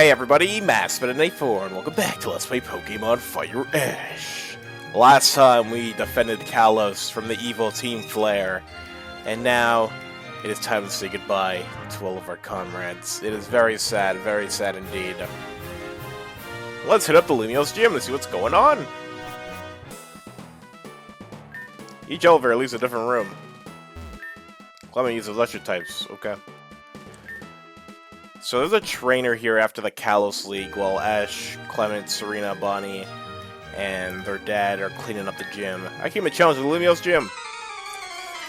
Hey everybody, MaskedMetaKnight4 and welcome back to Let's Play Pokemon Fire Ash. Last time we defended Kalos from the evil Team Flare, and now it is time to say goodbye to all of our comrades. It is very sad indeed. Let's hit up the Lumiose gym to see what's going on. Each elevator leaves a different room. Clement uses lesser types, okay. So there's a trainer here after the Kalos League while Ash, Clement, Serena, Bonnie, and their dad are cleaning up the gym. I came to challenge the Lumiose gym.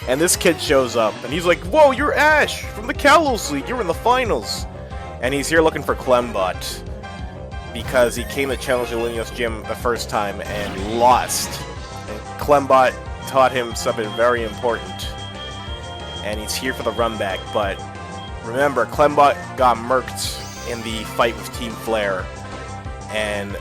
And this kid shows up, and he's like, "Whoa, you're Ash from the Kalos League, you're in the finals!" And he's here looking for Clembot, because he came to challenge the Lumiose gym the first time and lost. And Clembot taught him something very important. And he's here for the run back, but remember, Clembot got murked in the fight with Team Flare, and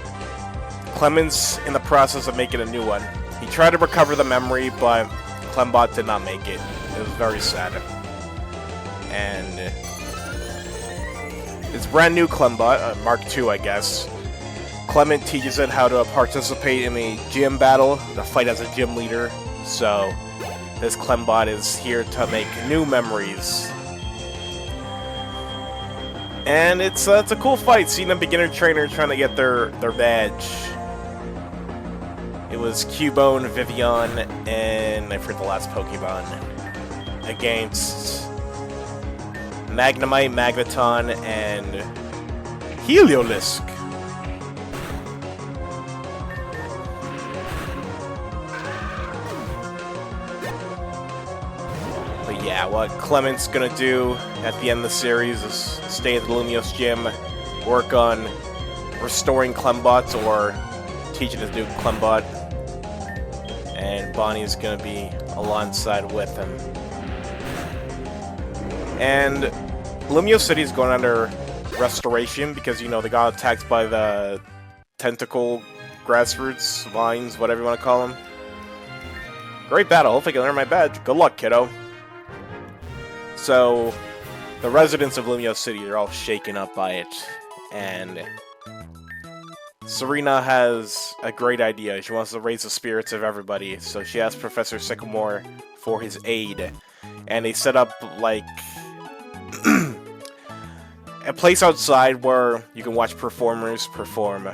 Clement's in the process of making a new one. He tried to recover the memory, but Clembot did not make it. It was very sad. And it's brand new Clembot, Mark II, I guess. Clement teaches it how to participate in a gym battle, to fight as a gym leader, so this Clembot is here to make new memories. And it's a cool fight, seeing a beginner trainer trying to get their badge. It was Cubone, Vivian, and I forget the last Pokemon, against Magnemite, Magneton, and Heliolisk. But yeah, what Clement's gonna do at the end of the series is stay at the Lumiose gym, work on restoring Clembot or teaching his new Clembot, and Bonnie's gonna be alongside with him. And Lumiose City is going under restoration because, you know, they got attacked by the tentacle grassroots, vines, whatever you want to call them. Great battle. Hopefully I can earn my badge. Good luck, kiddo. So, the residents of Lumiose City are all shaken up by it, and Serena has a great idea. She wants to raise the spirits of everybody, so she asks Professor Sycamore for his aid. And they set up, like, a place outside where you can watch performers perform,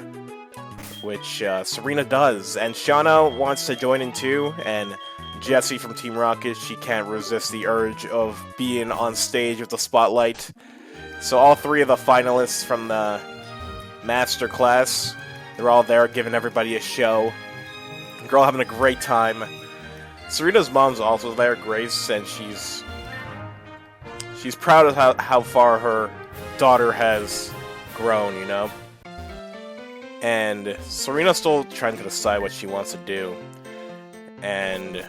which Serena does. And Shauna wants to join in too, and Jessie from Team Rocket, she can't resist the urge of being on stage with the spotlight. So all three of the finalists from the master class, they're all there giving everybody a show. They're all having a great time. Serena's mom's also there, Grace, and she's proud of how far her daughter has grown, you know? And Serena's still trying to decide what she wants to do. And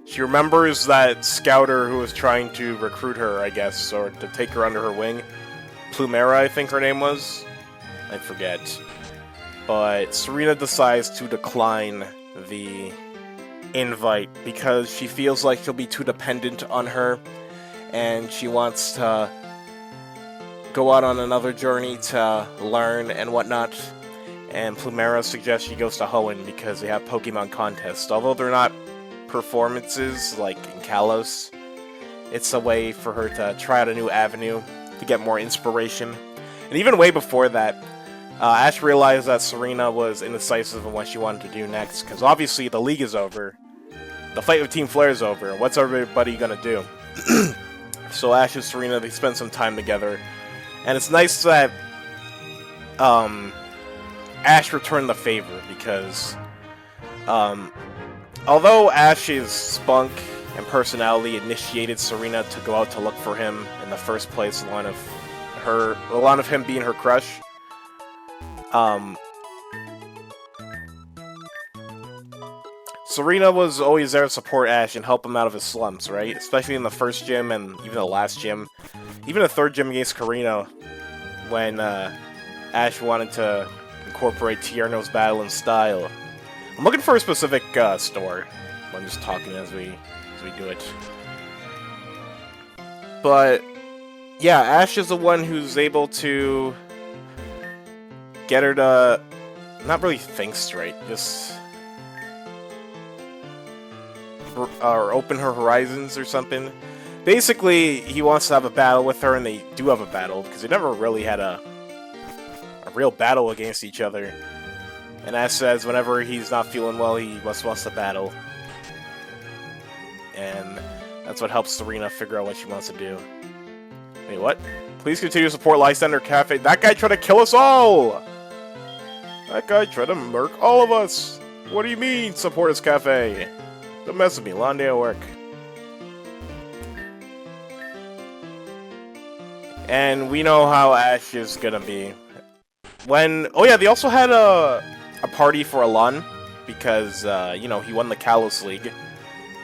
she remembers that scouter who was trying to recruit her, I guess, or to take her under her wing. Plumera, I think her name was. I forget. But Serena decides to decline the invite because she feels like she'll be too dependent on her, and she wants to go out on another journey to learn and whatnot. And Plumera suggests she goes to Hoenn because they have Pokemon contests. Although they're not performances like in Kalos, it's a way for her to try out a new avenue to get more inspiration. And even way before that, Ash realized that Serena was indecisive on what she wanted to do next, because obviously the league is over. The fight with Team Flare is over. What's everybody gonna do? So Ash and Serena, they spend some time together. And it's nice that Ash returned the favor, because although Ash's spunk and personality initiated Serena to go out to look for him in the first place, a lot of him being her crush, Serena was always there to support Ash and help him out of his slumps, right? Especially in the first gym and even the last gym. Even the third gym against Karina, when Ash wanted to incorporate Tierno's battle and style. I'm looking for a specific store. I'm just talking as we do it. But Yeah, Ash is the one who's able to get her to not really think straight, just or open her horizons or something. Basically, he wants to have a battle with her, and they do have a battle because they never really had a real battle against each other. And Ash says whenever he's not feeling well, he just wants to battle. And that's what helps Serena figure out what she wants to do. Wait, what? Please continue to support Lysander Cafe. That guy tried to kill us all! That guy tried to murk all of us! What do you mean, support his cafe? Don't mess with me, long day at work. And we know how Ash is gonna be. Oh yeah, they also had a party for Alon, because, you know, he won the Kalos League,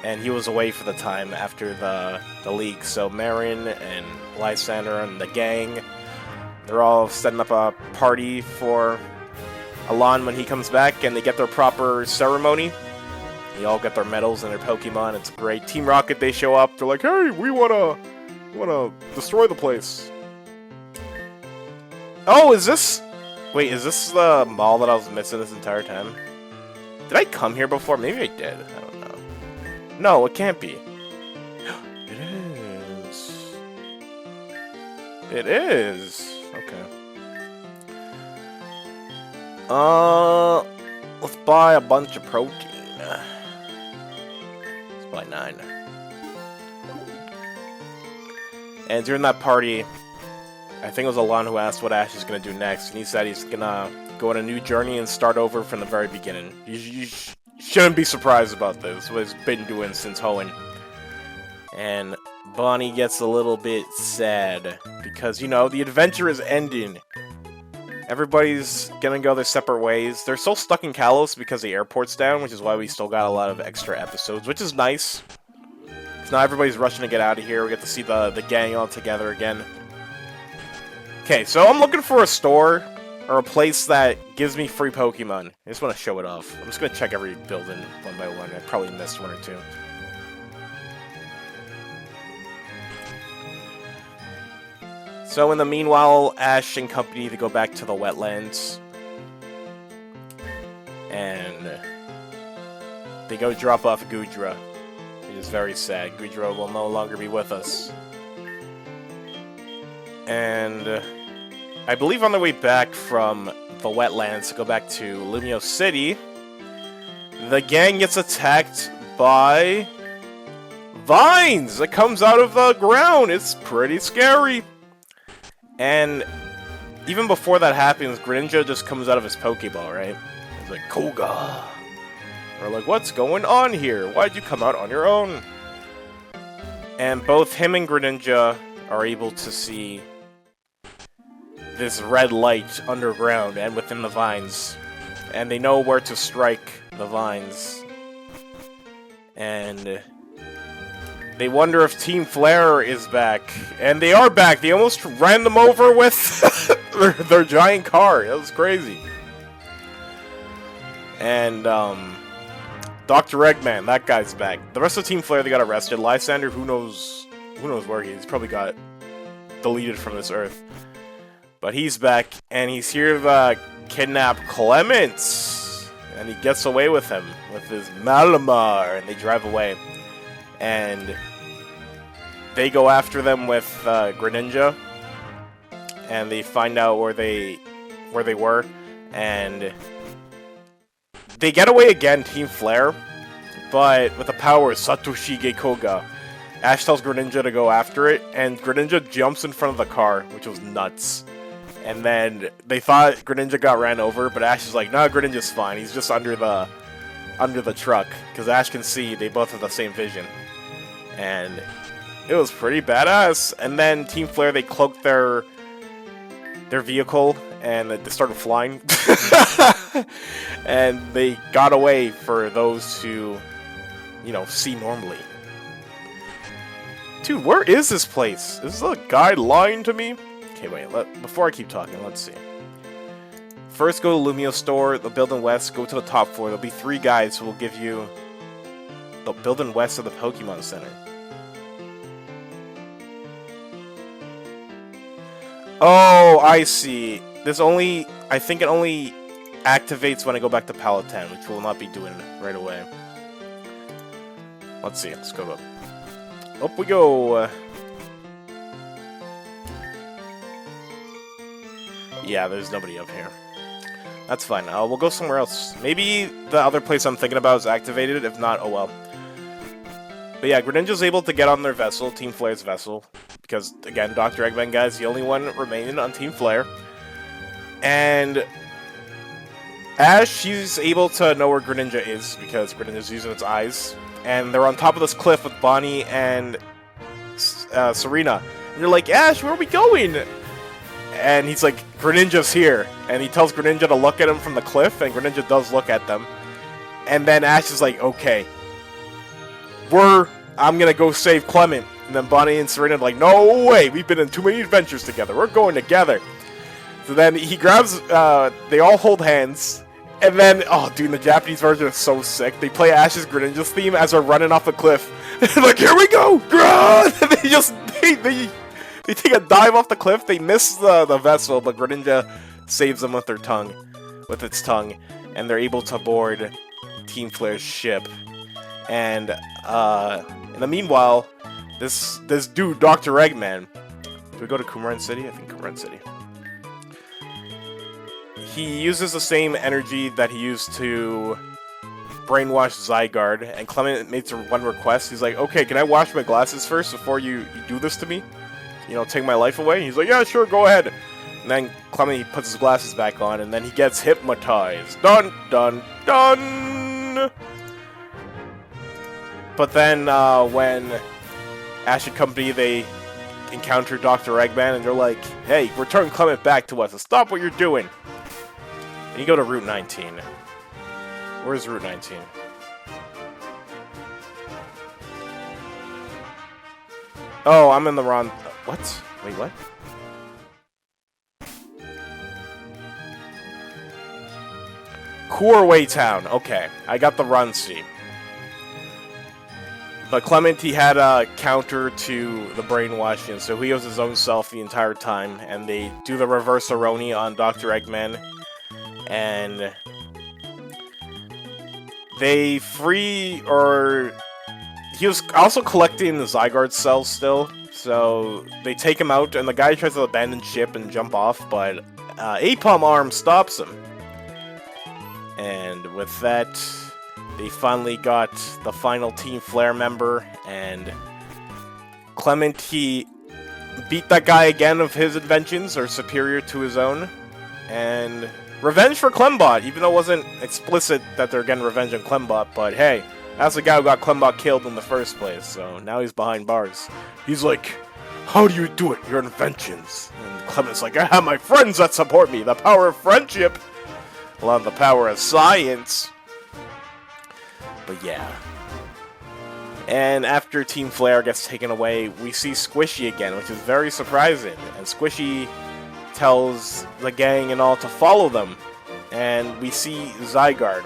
and he was away for the time after the league, so Marin and Lysander and the gang, they're all setting up a party for Alon when he comes back, and they get their proper ceremony. They all get their medals and their Pokemon. It's great. Team Rocket, they show up. They're like, hey, we wanna destroy the place. Oh, is this... Wait, is this the mall that I was missing this entire time? Did I come here before? Maybe I did. I don't know. No, it can't be. It is. It is. Okay. Let's buy a bunch of protein. Let's buy 9. And during that party, I think it was Alon who asked what Ash is going to do next, and he said he's going to go on a new journey and start over from the very beginning. You shouldn't be surprised about this, what he's been doing since Hoenn. And Bonnie gets a little bit sad, because, you know, the adventure is ending. Everybody's gonna go their separate ways. They're still stuck in Kalos because the airport's down, which is why we still got a lot of extra episodes, which is nice. Because now everybody's rushing to get out of here. We get to see the gang all together again. Okay, so I'm looking for a store, or a place that gives me free Pokemon. I just want to show it off. I'm just going to check every building one by one. I probably missed one or two. So in the meanwhile, Ash and company, they go back to the wetlands. And they go drop off Goodra. It is very sad. Goodra will no longer be with us. And I believe on their way back from the wetlands to go back to Lumio City, the gang gets attacked by vines that comes out of the ground. It's pretty scary. And even before that happens, Greninja just comes out of his Pokeball, right? He's like, Koga! We're like, what's going on here? Why'd you come out on your own? And both him and Greninja are able to see this red light underground and within the vines. And they know where to strike the vines. And they wonder if Team Flare is back. And they are back! They almost ran them over with their giant car. That was crazy. And, Dr. Eggman, that guy's back. The rest of Team Flare, they got arrested. Lysander, who knows where he is. He's probably got deleted from this earth. But he's back, and he's here to kidnap Clement. And he gets away with him, with his Malamar, and they drive away. And they go after them with Greninja, and they find out where they were, and they get away again, Team Flare, but with the power of Satoshi Koga. Ash tells Greninja to go after it, and Greninja jumps in front of the car, which was nuts. And then they thought Greninja got ran over, but Ash is like, no, Greninja's fine. He's just under the truck, because Ash can see they both have the same vision. And it was pretty badass. And then Team Flare, they cloaked their vehicle, and they started flying. And they got away for those who, you know, see normally. Dude, where is this place? Is this a guy lying to me? Okay, wait, before I keep talking, let's see. First, go to Lumio Store, the building west, go to the top floor. There'll be 3 guides who will give you the building west of the Pokemon Center. Oh, I see. I think it only activates when I go back to Palatine, which we'll not be doing right away. Let's see, let's go up. Up we go! Yeah, there's nobody up here. That's fine. We'll go somewhere else. Maybe the other place I'm thinking about is activated. If not, oh well. But yeah, Greninja's able to get on their vessel, Team Flare's vessel. Because, again, Dr. Eggman guy's the only one remaining on Team Flare. And Ash, she's able to know where Greninja is, because Greninja's using its eyes. And they're on top of this cliff with Bonnie and Serena. And you're like, Ash, where are we going? And he's like, Greninja's here. And he tells Greninja to look at him from the cliff, and Greninja does look at them. And then Ash is like, okay, I'm gonna go save Clement. And then Bonnie and Serena are like, no way, we've been in too many adventures together, we're going together. So then he grabs, they all hold hands. And then, oh dude, the Japanese version is so sick. They play Ash's Greninja's theme as they're running off a cliff. And like, here we go! Run! And they just, they take a dive off the cliff, they miss the vessel, but Greninja saves them with its tongue, and they're able to board Team Flare's ship. And in the meanwhile, this dude, Dr. Eggman, do we go to Kumaran City? I think Kumaran City. He uses the same energy that he used to brainwash Zygarde, and Clement makes one request. He's like, okay, can I wash my glasses first before you do this to me? You know, take my life away? He's like, yeah, sure, go ahead. And then Clement, he puts his glasses back on, and then he gets hypnotized. Dun, dun, dun! But then, when Ash and company, they encounter Dr. Eggman, and they're like, hey, return Clement back to us, and stop what you're doing. And you go to Route 19. Where's Route 19? Oh, I'm in the wrong... What? Wait, what? Kuorway Town. Okay, I got the run C. But Clement, he had a counter to the brainwashing, so he was his own self the entire time, and they do the reverse Aroni on Dr. Eggman, and they free, or he was also collecting the Zygarde cells still, so they take him out, and the guy tries to abandon ship and jump off, but Apom Arm stops him. And with that, they finally got the final Team Flare member, and Clement, he beat that guy again of his inventions, are superior to his own, and revenge for Clembot, even though it wasn't explicit that they're getting revenge on Clembot, but hey, that's the guy who got Clembot killed in the first place, so now he's behind bars. He's like, how do you do it, your inventions? And Clement's like, I have my friends that support me, the power of friendship, along with the power of science. But yeah. And after Team Flare gets taken away, we see Squishy again, which is very surprising. And Squishy tells the gang and all to follow them. And we see Zygarde.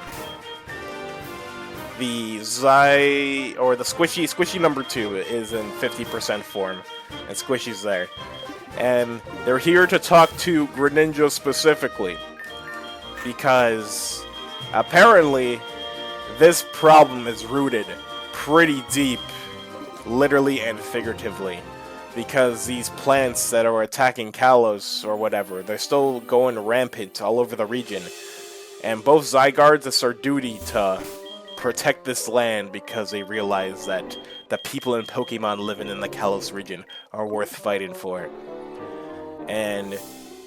The Squishy number 2 is in 50% form. And Squishy's there. And they're here to talk to Greninja specifically. Because apparently this problem is rooted pretty deep, literally and figuratively, because these plants that are attacking Kalos or whatever, they're still going rampant all over the region, and both Zygardes, it's their duty to protect this land because they realize that the people and Pokemon living in the Kalos region are worth fighting for. And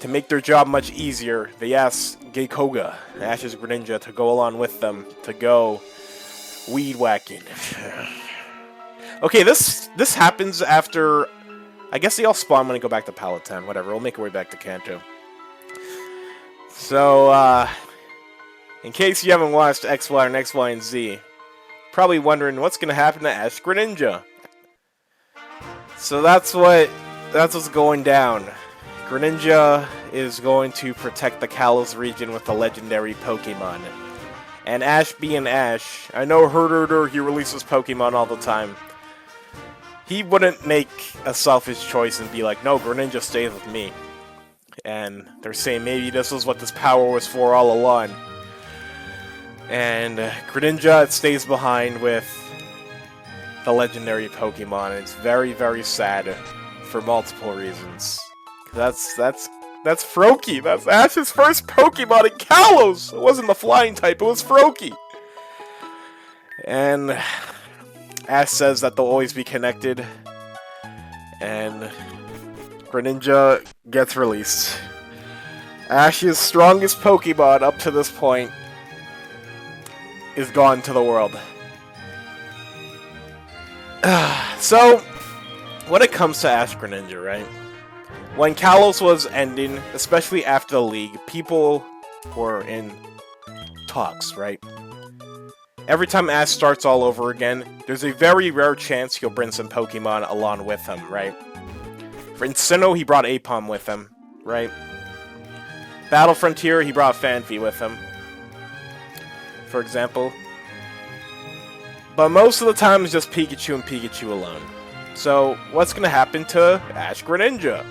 to make their job much easier, they ask Geikoga, Ash's Greninja, to go along with them to go weed whacking. Okay, this happens after... I guess they all spawn when I go back to Palatine. Whatever, we'll make our way back to Kanto. So, in case you haven't watched X, Y, and X, Y, and Z, probably wondering what's going to happen to Ash Greninja. So that's what's going down. Greninja is going to protect the Kalos region with the legendary Pokemon. And Ash being Ash, I know Herder, he releases Pokemon all the time. He wouldn't make a selfish choice and be like, no, Greninja stays with me. and they're saying maybe this was what this power was for all along. And Greninja stays behind with the legendary Pokemon, and it's very, very sad for multiple reasons. That's Froakie. That's Ash's first Pokemon in Kalos. It wasn't the flying type, it was Froakie. And Ash says that they'll always be connected, and Greninja gets released. Ash's strongest Pokemon up to this point is gone to the world. So, when it comes to Ash Greninja, right? When Kalos was ending, especially after the league, people were in talks, right? Every time Ash starts all over again, there's a very rare chance he'll bring some Pokemon along with him, right? For Sinnoh, he brought Apom with him, right? Battle Frontier, he brought Fanfi with him, for example. But most of the time, it's just Pikachu and Pikachu alone. So, what's going to happen to Ash Greninja?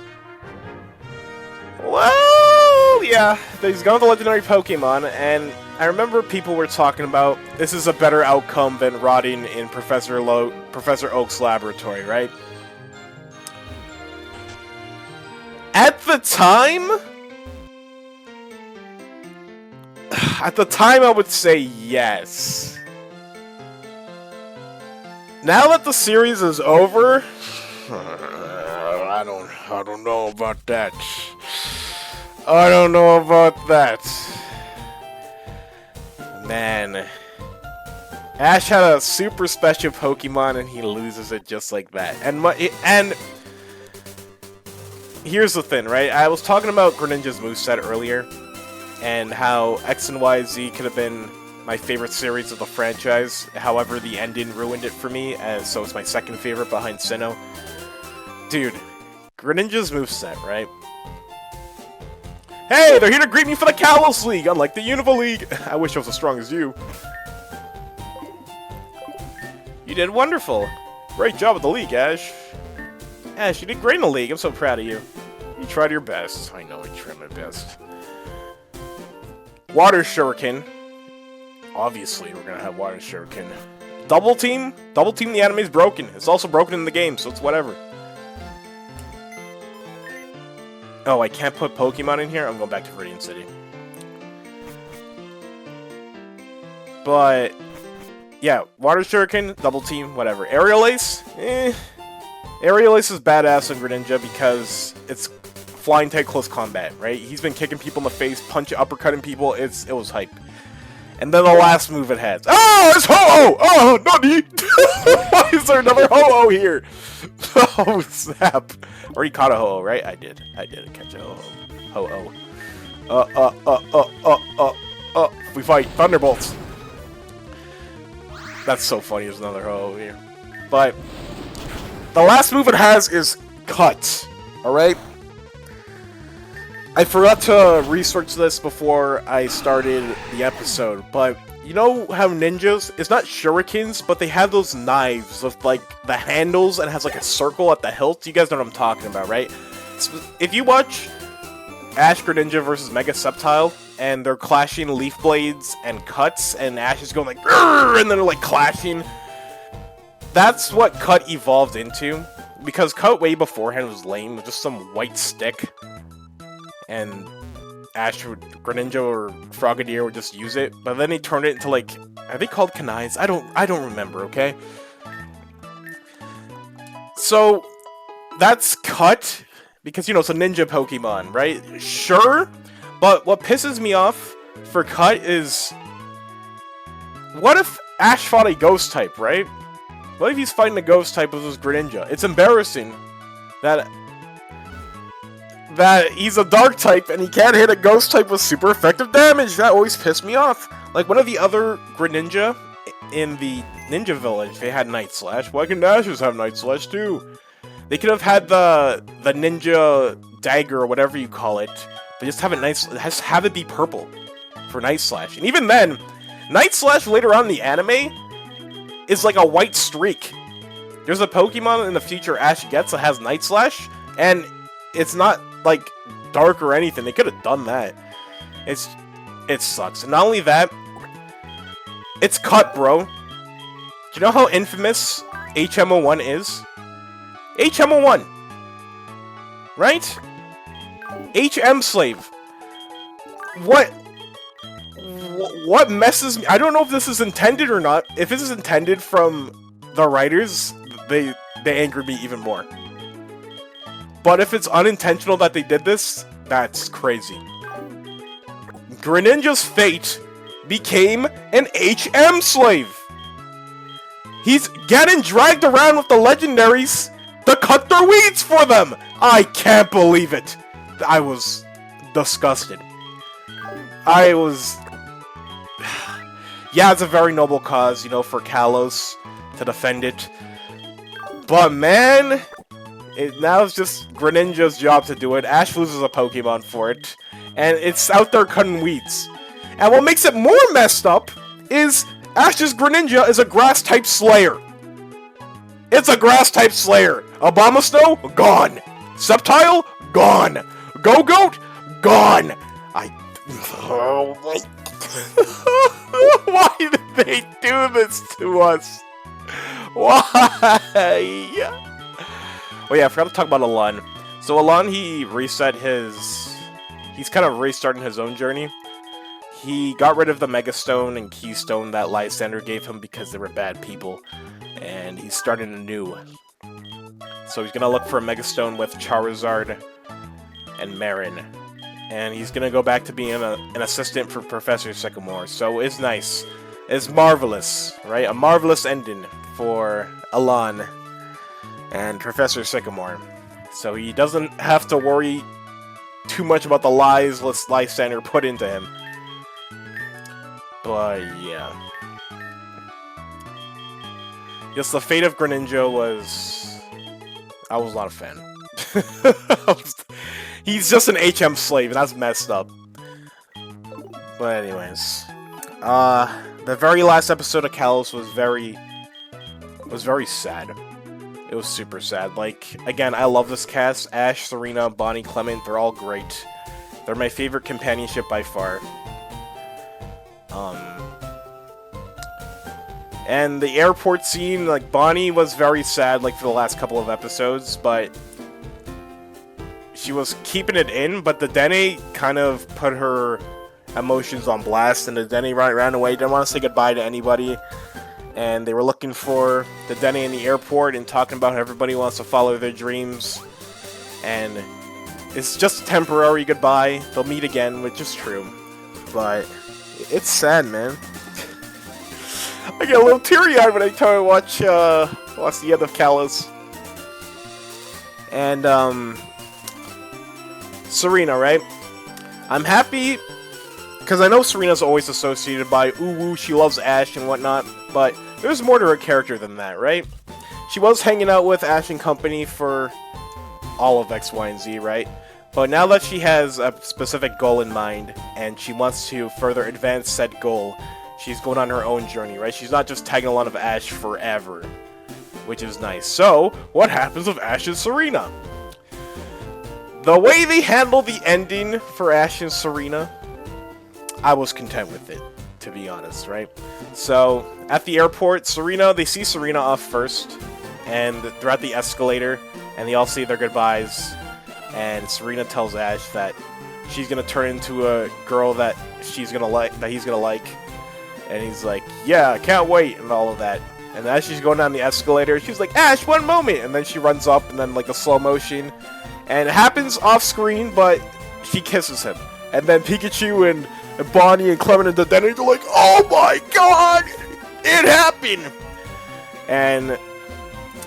Well, yeah, he's gone with the legendary Pokemon, and I remember people were talking about this is a better outcome than rotting in Professor Oak's laboratory, right? At the time, I would say yes. Now that the series is over, I don't know about that. I don't know about that. Man, Ash had a super special Pokemon and he loses it just like that. And here's the thing, right? I was talking about Greninja's moveset earlier, and how X and Y Z could have been my favorite series of the franchise. However, the ending ruined it for me, so it's my second favorite behind Sinnoh. Dude, Greninja's moveset, right? Hey, they're here to greet me for the Kalos League, unlike the Unova League. I wish I was as strong as you. You did wonderful. Great job with the league, Ash. Ash, you did great in the league. I'm so proud of you. You tried your best. I know I tried my best. Water Shuriken. Obviously, we're gonna have Water Shuriken. Double Team? Double Team the anime's broken. It's also broken in the game, so it's whatever. Oh, I can't put Pokemon in here? I'm going back to Viridian City. But, yeah, Water Shuriken, Double Team, whatever. Aerial Ace? Aerial Ace is badass in Greninja because it's flying type close combat, right? He's been kicking people in the face, uppercutting people, it was hype. And then the last move it has. Oh, it's Ho-Oh! Oh, Nani! Why is there another Ho-Oh here? Oh, snap. Already caught a Ho-Oh, right? I did catch a Ho-Oh. Ho-Oh. We fight Thunderbolts. That's so funny, there's another Ho-Oh here. But the last move it has is Cut. Alright? I forgot to research this before I started the episode, but you know how ninjas, it's not shurikens, but they have those knives with like the handles and it has like a circle at the hilt. You guys know what I'm talking about, right? So if you watch Ash Greninja versus Mega Sceptile and they're clashing Leaf Blades and Cuts and Ash is going like Grrr! And then they're like clashing, that's what Cut evolved into, because Cut way beforehand was lame with just some white stick. And Ash would, Greninja or Frogadier would just use it, but then he turned it into like, are they called Kanais? I don't remember, okay? So, that's Cut, because, you know, it's a ninja Pokemon, right? Sure, but what pisses me off for Cut is, what if Ash fought a Ghost type, right? What if he's fighting a Ghost type with his Greninja? It's embarrassing that he's a Dark type and he can't hit a Ghost type with super effective damage. That always pissed me off. Like, one of the other Greninja in the Ninja Village, they had Night Slash. Why can Ashes have Night Slash too? They could have had the Ninja Dagger or whatever you call it, but just have it have it be purple for Night Slash. And even then, Night Slash later on in the anime is like a white streak. There's a Pokemon in the future Ash gets that has Night Slash, and it's not like dark or anything. They could have done that. It sucks. And not only that, it's cut, bro. Do you know how infamous HMO1 is? HMO1! Right? HM Slave. What messes me? I don't know if this is intended or not. If this is intended from the writers, they anger me even more. But if it's unintentional that they did this, that's crazy. Greninja's fate became an HM slave. He's getting dragged around with the legendaries to cut their weeds for them. I can't believe it. I was disgusted. I was... Yeah, it's a very noble cause, you know, for Kalos to defend it. But man, now it's just Greninja's job to do it. Ash loses a Pokemon for it. And it's out there cutting weeds. And what makes it more messed up is Ash's Greninja is a Grass-type Slayer. It's a Grass-type Slayer. Abomasnow? Gone. Sceptile? Gone. Go-Goat? Gone. Oh my... Why did they do this to us? Why? Oh yeah, I forgot to talk about Alon. So Alon, he reset his... He's kind of restarting his own journey. He got rid of the Mega Stone and Keystone that Lysander gave him because they were bad people. And he's starting anew. So he's gonna look for a Mega Stone with Charizard and Marin. And he's gonna go back to being an assistant for Professor Sycamore. So it's nice. It's marvelous, right? A marvelous ending for Alon and Professor Sycamore. So he doesn't have to worry too much about the lies Lysander put into him. But yeah. Yes, the fate of Greninja was... I was not a fan. He's just an HM slave, and that's messed up. But anyways, the very last episode of Kalos was very sad. It was super sad. Like, again, I love this cast. Ash, Serena, Bonnie, Clement, they're all great. They're my favorite companionship by far. And the airport scene, like, Bonnie was very sad, like, for the last couple of episodes, but she was keeping it in, but the Dene kind of put her emotions on blast, and the Dene ran away, didn't want to say goodbye to anybody, and they were looking for the Dene in the airport and talking about how everybody wants to follow their dreams, and it's just a temporary goodbye. They'll meet again, which is true, but it's sad, man. I get a little teary-eyed when I try to watch the end of Kalos. And, Serena, right? I'm happy, because I know Serena's always associated by, ooh, she loves Ash and whatnot, but there's more to her character than that, right? She was hanging out with Ash and company for all of X, Y, and Z, right? But now that she has a specific goal in mind, and she wants to further advance said goal, she's going on her own journey, right? She's not just tagging along with Ash forever, which is nice. So, what happens with Ash and Serena? The way they handled the ending for Ash and Serena, I was content with it, to be honest, right? So, at the airport, they see Serena off first, and they're at the escalator, and they all say their goodbyes, and Serena tells Ash that she's gonna turn into a girl that he's gonna like, and he's like, yeah, I can't wait, and all of that. And as she's going down the escalator, she's like, Ash, one moment! And then she runs up, and then, like, a slow motion. And it happens off-screen, but she kisses him. And then Pikachu and Bonnie and Clement and the Dene are like, oh my god! It happened! And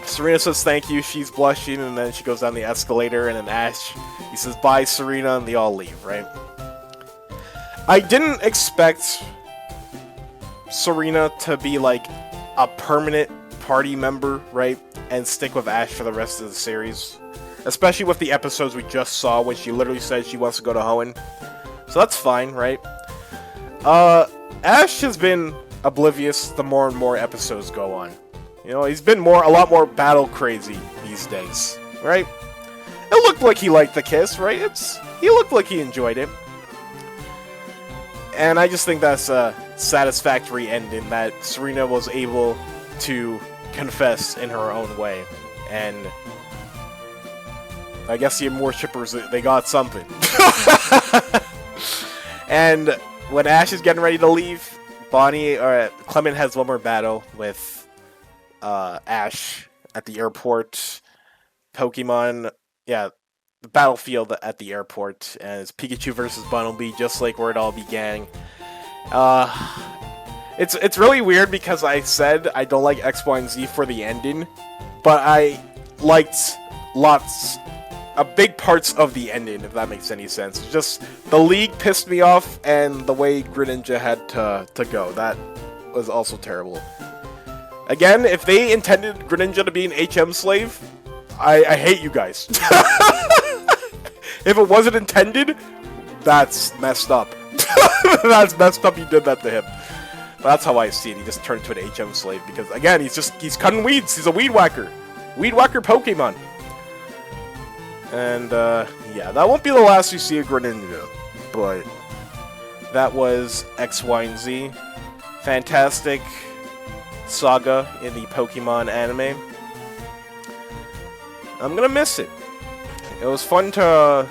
Serena says thank you, she's blushing, and then she goes down the escalator, and then Ash, he says bye, Serena, and they all leave, right? I didn't expect Serena to be like a permanent party member, right? And stick with Ash for the rest of the series. Especially with the episodes we just saw when she literally said she wants to go to Hoenn. So that's fine, right? Ash has been oblivious the more and more episodes go on. You know, he's been a lot more battle crazy these days, right? it looked like he liked the kiss, right? He looked like he enjoyed it. And I just think that's a satisfactory ending, that Serena was able to confess in her own way. And I guess the more shippers, they got something. And when Ash is getting ready to leave, Clement has one more battle with Ash at the airport. Pokemon, yeah, the battlefield at the airport, and it's Pikachu versus Bunnelby, just like where it all began. It's really weird because I said I don't like X, Y, and Z for the ending, but I liked big parts of the ending, if that makes any sense. Just the league pissed me off, and the way Greninja had to go, that was also terrible. Again, if they intended Greninja to be an HM slave, I hate you guys. If it wasn't intended, that's messed up. That's messed up you did that to him. But that's how I see it. He just turned into an HM slave because, again, he's cutting weeds. He's a weed whacker. Weed whacker Pokemon. And, yeah, that won't be the last you see of Greninja. But that was X, Y, and Z. Fantastic saga in the Pokemon anime. I'm gonna miss it. It was fun to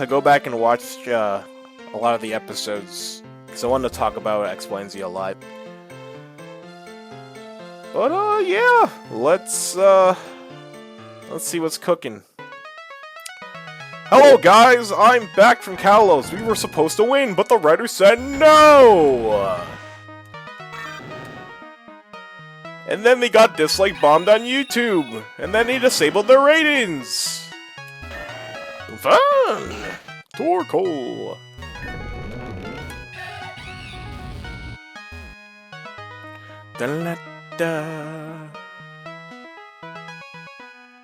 go back and watch a lot of the episodes, because I wanted to talk about X, Y, and Z a lot. But yeah, let's see what's cooking. Hello guys, I'm back from Kalos. We were supposed to win, but the writer said no. And then they got dislike bombed on YouTube. And then they disabled their ratings. Fun! Torkoal. Da-da-da.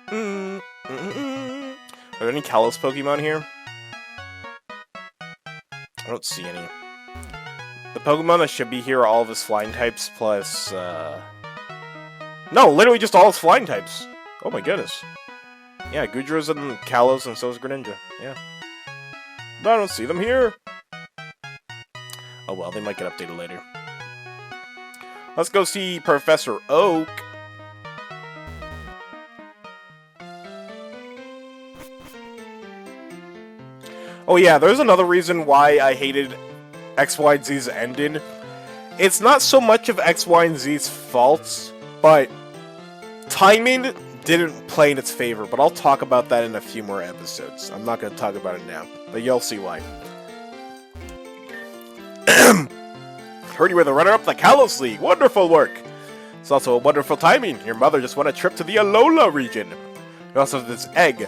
Are there any Kalos Pokemon here? I don't see any. The Pokemon that should be here are all of his flying types plus, no, literally just all his flying types. Oh my goodness. Yeah, Gudra's and Kalos, and so is Greninja. Yeah. But I don't see them here. Oh well, they might get updated later. Let's go see Professor Oak. Oh yeah, there's another reason why I hated X, Y, and Z's ending. It's not so much of X, Y, and Z's faults, but timing didn't play in its favor, but I'll talk about that in a few more episodes. I'm not going to talk about it now, but you'll see why. Heard you were the runner-up the Kalos League. Wonderful work! It's also a wonderful timing. Your mother just won a trip to the Alola region. You also have this egg.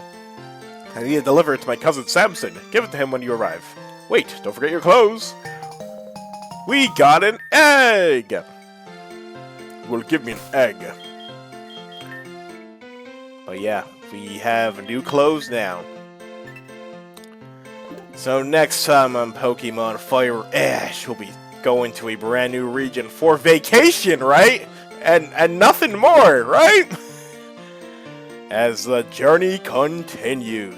I need to deliver it to my cousin Samson. Give it to him when you arrive. Wait, don't forget your clothes. We got an egg! Well, give me an egg. Oh yeah, we have new clothes now. So next time on Pokemon Fire Ash, we'll be going to a brand new region for vacation, right? And nothing more, right? As the journey continues.